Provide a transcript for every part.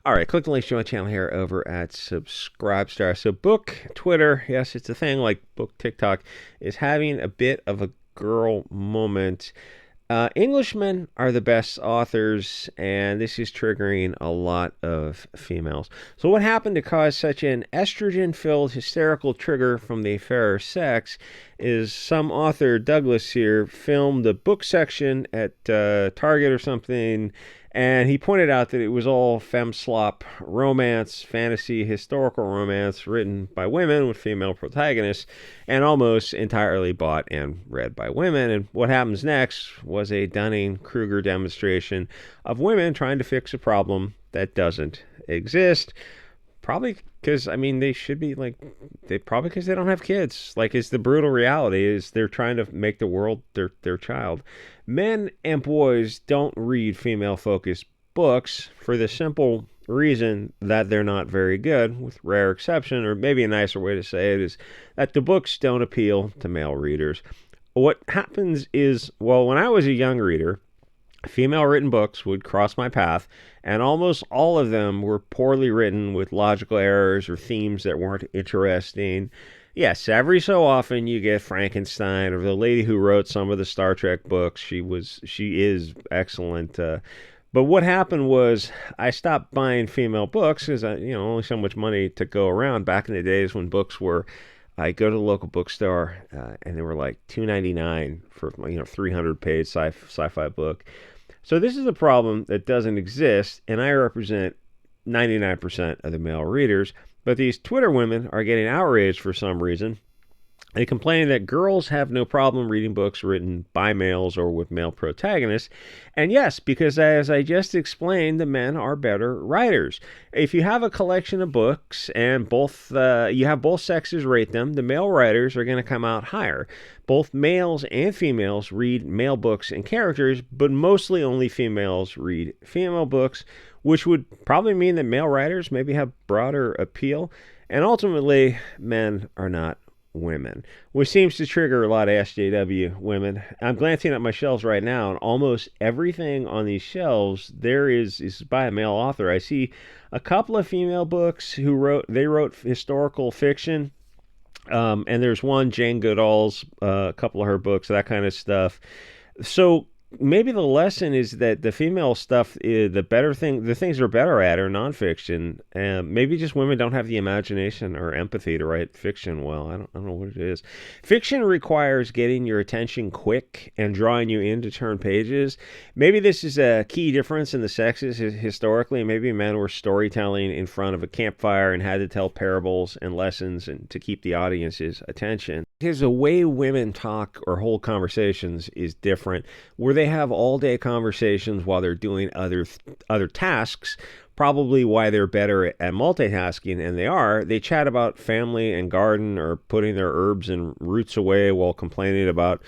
All right, click the link to my channel here over at SubScribeStar. So book Twitter, yes, it's a thing, like book TikTok, is having a bit of a girl moment. Englishmen are the best authors, and this is triggering a lot of females. So what happened to cause such an estrogen-filled hysterical trigger from the fairer sex is some author, Douglas here, filmed a book section at Target or something, and he pointed out that it was all femme-slop romance, fantasy, historical romance written by women with female protagonists, and almost entirely bought and read by women. And what happens next was a Dunning-Kruger demonstration of women trying to fix a problem that doesn't exist. Probably because, I mean, they should be like, probably because they don't have kids. Like, it's the brutal reality is they're trying to make the world their child. Men and boys don't read female-focused books for the simple reason that they're not very good, with rare exception, or maybe a nicer way to say it is that the books don't appeal to male readers. What happens is, well, when I was a young reader, female written books would cross my path, and almost all of them were poorly written with logical errors or themes that weren't interesting. Yes, every so often you get Frankenstein or the lady who wrote some of the Star Trek books. She is excellent. But what happened was I stopped buying female books because only so much money to go around. Back in the days when books were, I go to the local bookstore and they were like $2.99 for 300-page sci-fi book. So this is a problem that doesn't exist, and I represent 99% of the male readers. But these Twitter women are getting outraged for some reason. They complain that girls have no problem reading books written by males or with male protagonists. And yes, because as I just explained, the men are better writers. If you have a collection of books and you have both sexes rate them, the male writers are going to come out higher. Both males and females read male books and characters, but mostly only females read female books, which would probably mean that male writers maybe have broader appeal. And ultimately, men are not women, which seems to trigger a lot of SJW women. I'm glancing at my shelves right now, and almost everything on these shelves there is by a male author. I see a couple of female books who wrote historical fiction, and there's one, Jane Goodall's, a couple of her books, that kind of stuff. So maybe the lesson is that the female stuff is the things they're better at are nonfiction, and maybe just women don't have the imagination or empathy to write fiction well. I don't know what it is. Fiction requires getting your attention quick and drawing you in to turn pages. Maybe this is a key difference in the sexes historically. Maybe men were storytelling in front of a campfire and had to tell parables and lessons and to keep the audience's attention. Because the way women talk or hold conversations is different, where they have all-day conversations while they're doing other tasks, probably why they're better at multitasking, and they chat about family and garden or putting their herbs and roots away while complaining about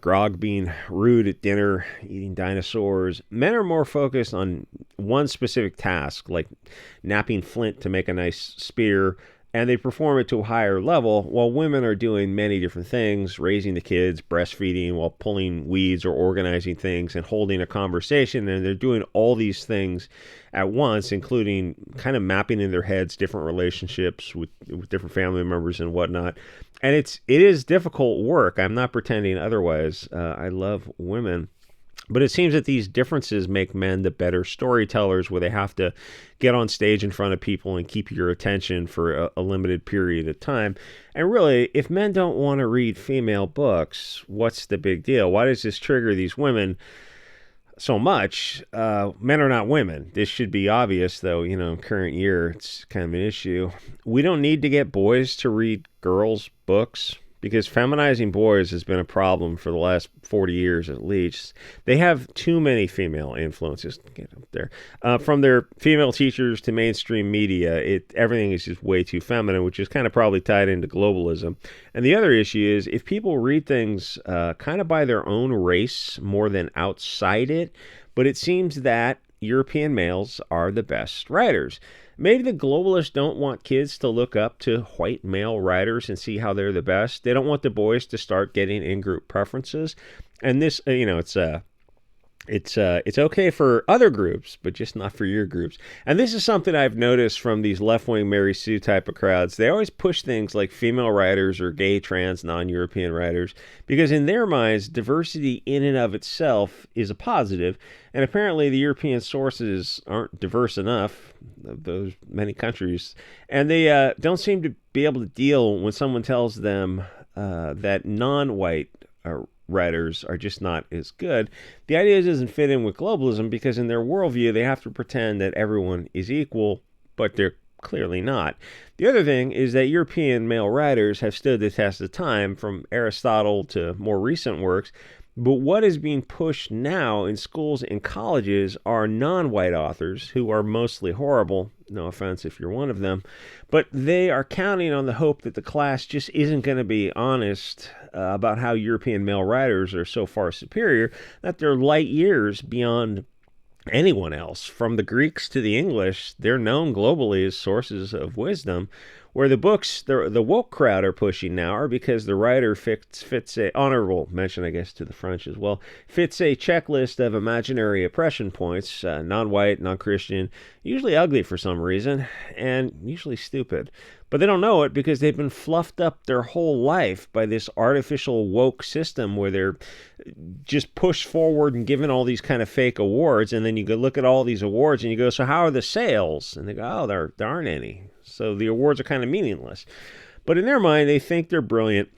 grog being rude at dinner, eating dinosaurs. Men are more focused on one specific task, like knapping flint to make a nice spear, and they perform it to a higher level, while women are doing many different things, raising the kids, breastfeeding, while pulling weeds or organizing things and holding a conversation. And they're doing all these things at once, including kind of mapping in their heads different relationships with different family members and whatnot. And it is difficult work. I'm not pretending otherwise. I love women. But it seems that these differences make men the better storytellers, where they have to get on stage in front of people and keep your attention for a limited period of time. And really, if men don't want to read female books, what's the big deal? Why does this trigger these women so much? Men are not women. This should be obvious, though. Current year, it's kind of an issue. We don't need to get boys to read girls' books, because feminizing boys has been a problem for the last 40 years at least. They have too many female influences. Get up there. From their female teachers to mainstream media, everything is just way too feminine, which is kind of probably tied into globalism. And the other issue is if people read things kind of by their own race more than outside it, but it seems that European males are the best writers. Maybe the globalists don't want kids to look up to white male writers and see how they're the best. They don't want the boys to start getting in-group preferences. And this, it's It's okay for other groups, but just not for your groups. And this is something I've noticed from these left-wing Mary Sue type of crowds. They always push things like female writers or gay, trans, non-European writers because in their minds, diversity in and of itself is a positive. And apparently, the European sources aren't diverse enough of those many countries, and they don't seem to be able to deal when someone tells them that non-white writers are just not as good. The idea doesn't fit in with globalism because in their worldview, they have to pretend that everyone is equal, but they're clearly not. The other thing is that European male writers have stood the test of time, from Aristotle to more recent works. But what is being pushed now in schools and colleges are non-white authors who are mostly horrible. No offense if you're one of them. But they are counting on the hope that the class just isn't going to be honest about how European male writers are so far superior that they're light years beyond anyone else. From the Greeks to the English, they're known globally as sources of wisdom. Where the books the woke crowd are pushing now are because the writer fits a honorable mention, I guess, to the French as well, fits a checklist of imaginary oppression points, non-white, non-Christian, usually ugly for some reason, and usually stupid. But they don't know it because they've been fluffed up their whole life by this artificial woke system where they're just pushed forward and given all these kind of fake awards. And then you go look at all these awards and you go, so how are the sales? And they go, oh, there aren't any. So the awards are kind of meaningless. But in their mind, they think they're brilliant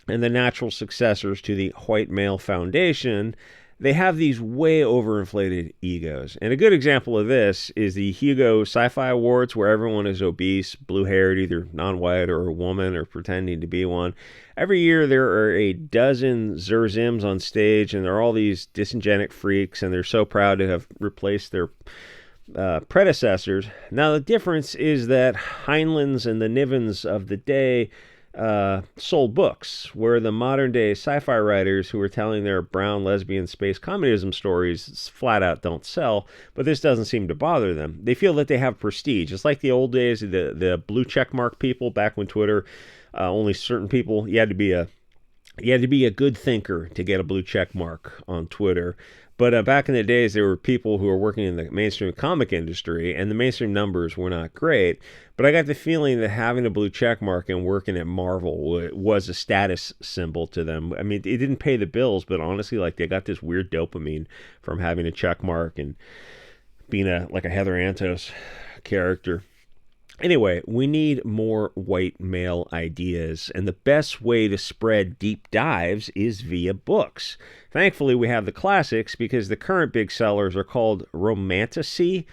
and the natural successors to the white male foundation. They have these way overinflated egos. And a good example of this is the Hugo Sci-Fi Awards, where everyone is obese, blue-haired, either non-white or a woman or pretending to be one. Every year there are a dozen Zerzims on stage, and there are all these dysgenic freaks, and they're so proud to have replaced their predecessors. Now, the difference is that Heinleins and the Nivens of the day sold books, where the modern day sci-fi writers who are telling their brown lesbian space communism stories flat out don't sell, but this doesn't seem to bother them. They feel that they have prestige. It's like the old days, the blue check mark people back when Twitter, only certain people, you had to be a good thinker to get a blue check mark on Twitter. But back in the days, there were people who were working in the mainstream comic industry, and the mainstream numbers were not great. But I got the feeling that having a blue check mark and working at Marvel was a status symbol to them. I mean, it didn't pay the bills, but honestly, like, they got this weird dopamine from having a check mark and being like a Heather Antos character. Anyway, we need more white male ideas, and the best way to spread deep dives is via books. Thankfully, we have the classics because the current big sellers are called romantasy.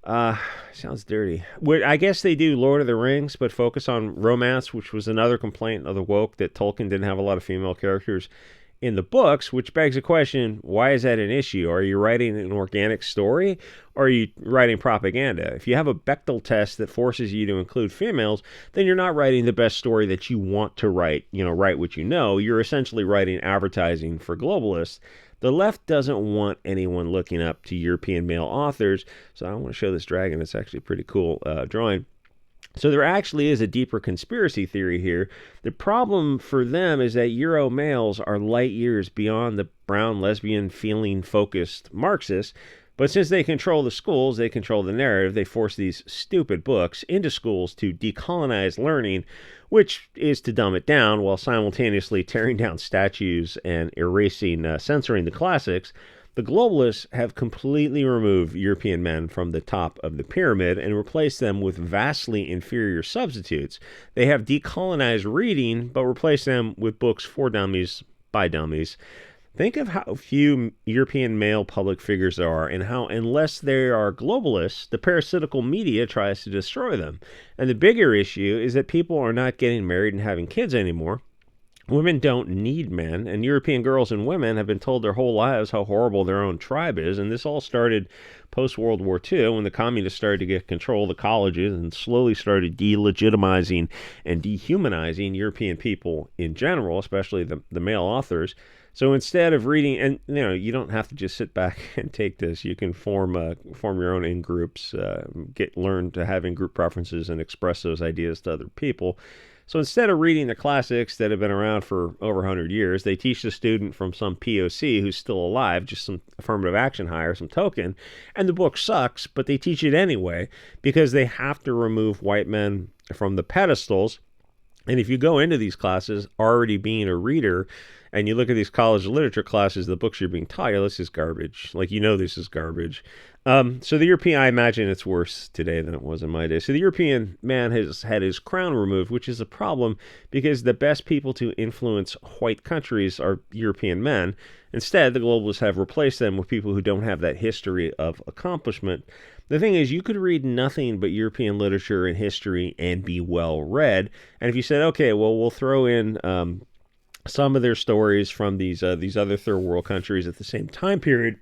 Sounds dirty. I guess they do Lord of the Rings, but focus on romance, which was another complaint of the woke, that Tolkien didn't have a lot of female characters in the books, which begs the question, why is that an issue? Are you writing an organic story, or are you writing propaganda? If you have a Bechdel test that forces you to include females, then you're not writing the best story that you want to write, write what you know. You're essentially writing advertising for globalists. The left doesn't want anyone looking up to European male authors, so I want to show this dragon. It's actually a pretty cool drawing. So there actually is a deeper conspiracy theory here. The problem for them is that Euro males are light years beyond the brown lesbian feeling focused Marxists. But since they control the schools, they control the narrative, they force these stupid books into schools to decolonize learning, which is to dumb it down while simultaneously tearing down statues and censoring the classics. The globalists have completely removed European men from the top of the pyramid and replaced them with vastly inferior substitutes. They have decolonized reading, but replaced them with books for dummies by dummies. Think of how few European male public figures there are, and how, unless they are globalists, the parasitical media tries to destroy them. And the bigger issue is that people are not getting married and having kids anymore. Women don't need men, and European girls and women have been told their whole lives how horrible their own tribe is, and this all started post-World War II when the communists started to get control of the colleges and slowly started delegitimizing and dehumanizing European people in general, especially the male authors. So instead of reading, and you don't have to just sit back and take this. You can form your own in-groups, learn to have in-group preferences and express those ideas to other people. So instead of reading the classics that have been around for over 100 years, they teach the student from some POC who's still alive, just some affirmative action hire, some token, and the book sucks, but they teach it anyway because they have to remove white men from the pedestals. And if you go into these classes already being a reader, and you look at these college literature classes, the books you're being taught, this is garbage. Like, this is garbage. So the European, I imagine it's worse today than it was in my day. So the European man has had his crown removed, which is a problem because the best people to influence white countries are European men. Instead, the globalists have replaced them with people who don't have that history of accomplishment. The thing is, you could read nothing but European literature and history and be well read. And if you said, okay, well, we'll throw in some of their stories from these other third world countries at the same time period,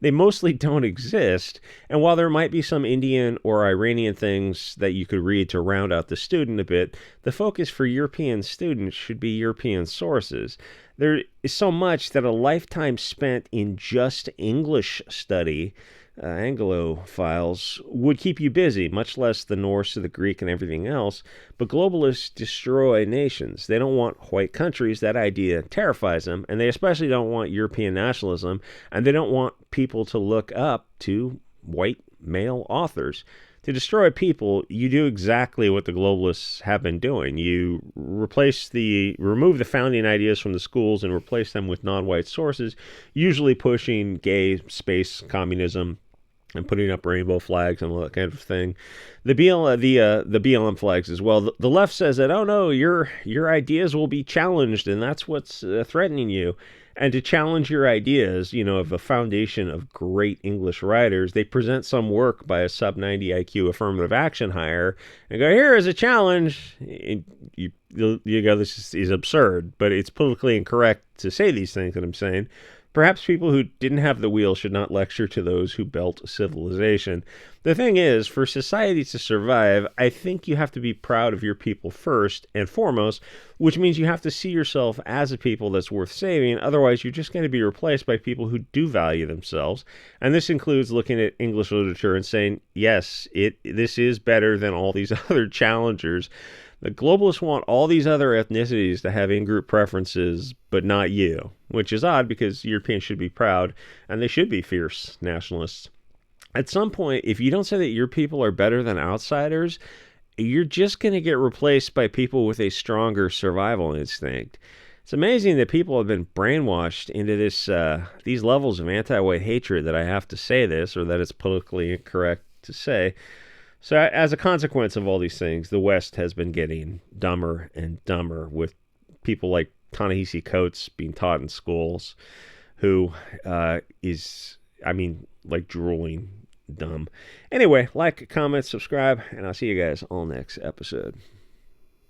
they mostly don't exist. And while there might be some Indian or Iranian things that you could read to round out the student a bit, the focus for European students should be European sources. There is so much that a lifetime spent in just English study, Anglophiles, would keep you busy, much less the Norse or the Greek and everything else. But globalists destroy nations. They don't want white countries. That idea terrifies them. And they especially don't want European nationalism. And they don't want people to look up to white male authors. To destroy people, you do exactly what the globalists have been doing. You remove the founding ideas from the schools and replace them with non-white sources, usually pushing gay space communism and putting up rainbow flags and all that kind of thing. The BLM flags as well. The left says that, oh no, your ideas will be challenged, and that's what's threatening you. And to challenge your ideas, of a foundation of great English writers, they present some work by a sub-90 IQ affirmative action hire and go, here is a challenge. And you go, this is absurd, but it's politically incorrect to say these things that I'm saying. Perhaps people who didn't have the wheel should not lecture to those who built civilization. The thing is, for society to survive, I think you have to be proud of your people first and foremost, which means you have to see yourself as a people that's worth saving. Otherwise, you're just going to be replaced by people who do value themselves. And this includes looking at English literature and saying, yes, this is better than all these other challengers. The globalists want all these other ethnicities to have in-group preferences, but not you, which is odd because Europeans should be proud, and they should be fierce nationalists. At some point, if you don't say that your people are better than outsiders, you're just going to get replaced by people with a stronger survival instinct. It's amazing that people have been brainwashed into these levels of anti-white hatred that I have to say this, or that it's politically incorrect to say. So as a consequence of all these things, the West has been getting dumber and dumber, with people like Ta-Nehisi Coates being taught in schools, who is drooling dumb. Anyway, like, comment, subscribe, and I'll see you guys all next episode.